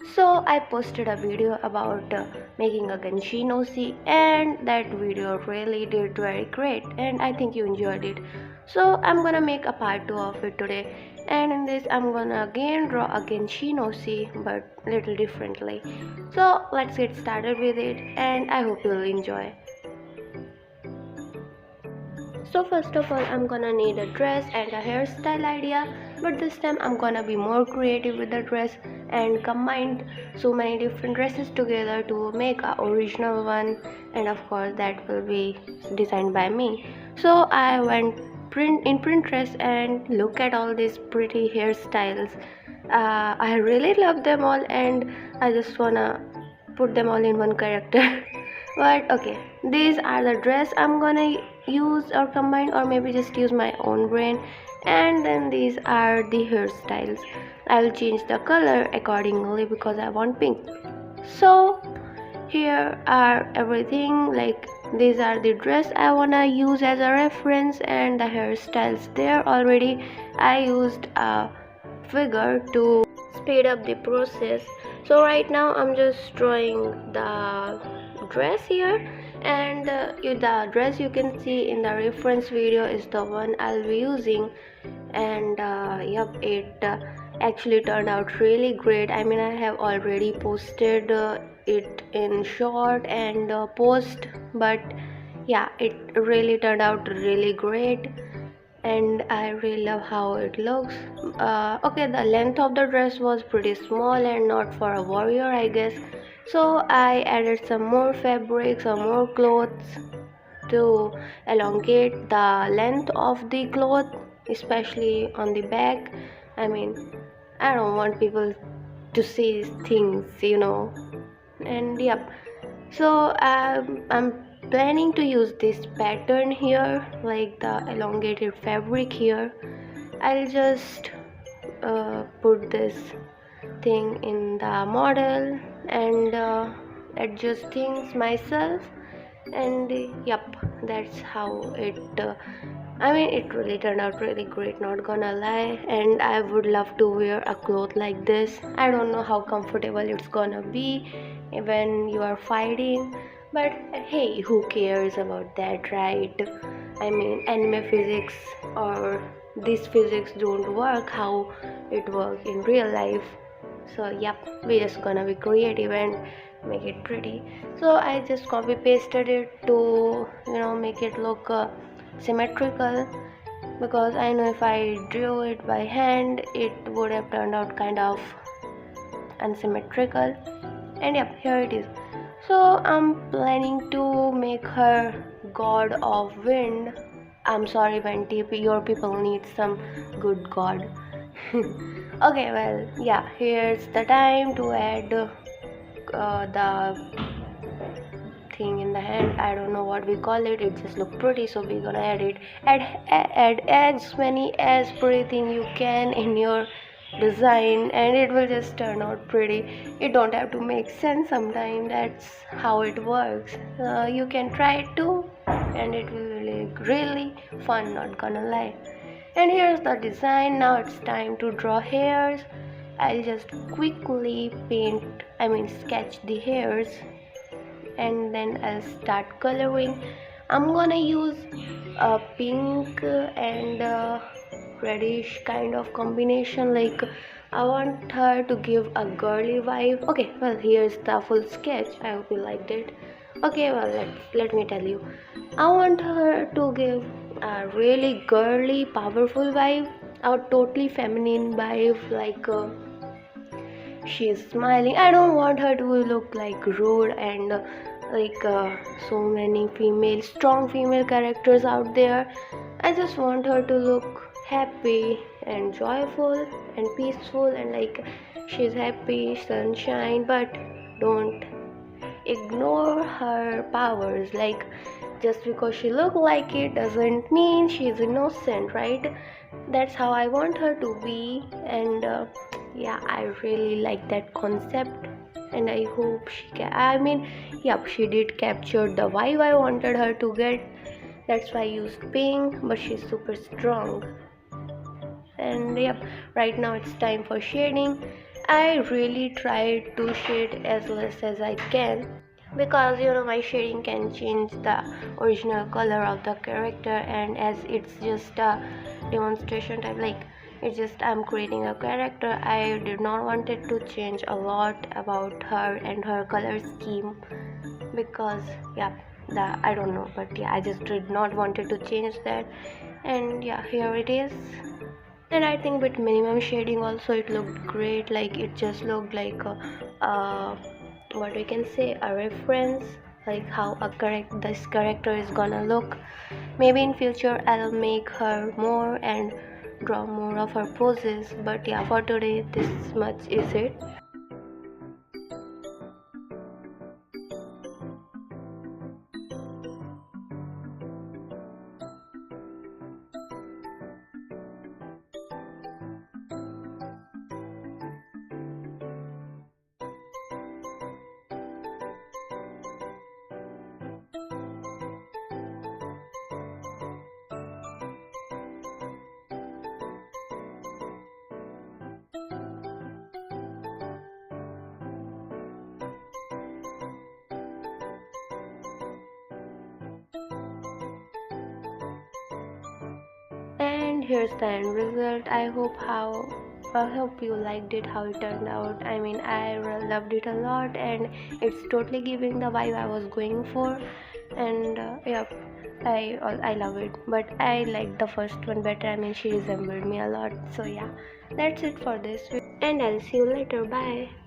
So I posted a video about making a GENSHIN OC, and that video really did very great, and I think you enjoyed it. So I'm gonna make a part 2 of it today, and in this I'm gonna again draw a GENSHIN OC but little differently. So let's get started with it, and I hope you'll enjoy. So first of all, I'm gonna need a dress and a hairstyle idea, but this time I'm gonna be more creative with the dress and combined so many different dresses together to make a original one, and of course that will be designed by me. So I went in Pinterest and look at all these pretty hairstyles. I really love them all, and I just wanna put them all in one character. But okay, these are the dress I'm gonna use or combine, or maybe just use my own brain. And then these are the hairstyles. I'll change the color accordingly because I want pink. So here are everything, like these are the dress I wanna use as a reference, and the hairstyles there already. I used a figure to speed up the process. So right now I'm just drawing the dress here, and the dress you can see in the reference video is the one I'll be using. And yep, it actually turned out really great. I mean, I have already posted it in short and post, but yeah, it really turned out really great, and I really love how it looks. Okay, the length of the dress was pretty small and not for a warrior, I guess. So I added some more fabric, some more clothes to elongate the length of the cloth, especially on the back. I mean, I don't want people to see things. And yep, so I'm planning to use this pattern here, like the elongated fabric here. I'll just put this thing in the model and adjust things myself. And yep, that's how it I mean, it really turned out really great, not gonna lie, and I would love to wear a cloth like this. I don't know how comfortable it's gonna be when you are fighting, but hey, who cares about that, right? I mean, anime physics or this physics don't work how it works in real life. So yep, we're just gonna be creative and make it pretty. So I just copy pasted it to make it look symmetrical, because I know if I drew it by hand it would have turned out kind of unsymmetrical. And yep, here it is. So I'm planning to make her god of wind. I'm sorry, Venti, your people need some good god. Okay, well, yeah, here's the time to add the thing in the hand. I don't know what we call it. It just look pretty, so we're gonna add it. Add as many as pretty thing you can in your design, and it will just turn out pretty. It don't have to make sense sometimes. That's how it works. You can try it too, and it will be really fun, not gonna lie. And here's the design. Now it's time to draw hairs. I'll just quickly sketch the hairs, and then I'll start coloring. I'm gonna use a pink and a reddish kind of combination. Like, I want her to give a girly vibe. Okay, well, here's the full sketch. I hope you liked it. Okay, well, let me tell you. I want her to give a really girly, powerful vibe, a totally feminine vibe, like she's smiling. I don't want her to look like rude and like so many strong female characters out there. I just want her to look happy and joyful and peaceful, and like she's happy, sunshine, but don't ignore her powers. Like, just because she look like it doesn't mean she's innocent, right? That's how I want her to be. And yeah, I really like that concept, and I hope she did capture the vibe I wanted her to get. That's why I used pink, but she's super strong. And yep, right now it's time for shading. I really tried to shade as less as I can, because my shading can change the original color of the character, and as it's just a demonstration type, like it's just I'm creating a character, I did not want it to change a lot about her and her color scheme, because yeah, the I don't know, but yeah, I just did not wanted to change that. And yeah, here it is. And I think with minimum shading also it looked great, like it just looked like uh, what we can say, a reference, like how this character is gonna look. Maybe in future I'll make her more and draw more of her poses, but yeah, for today this much is it. And here's the end result. I hope you liked it, how it turned out. I mean, I loved it a lot, and it's totally giving the vibe I was going for. And yeah, I love it. But I liked the first one better. I mean, she resembled me a lot. So yeah, that's it for this, and I'll see you later. Bye.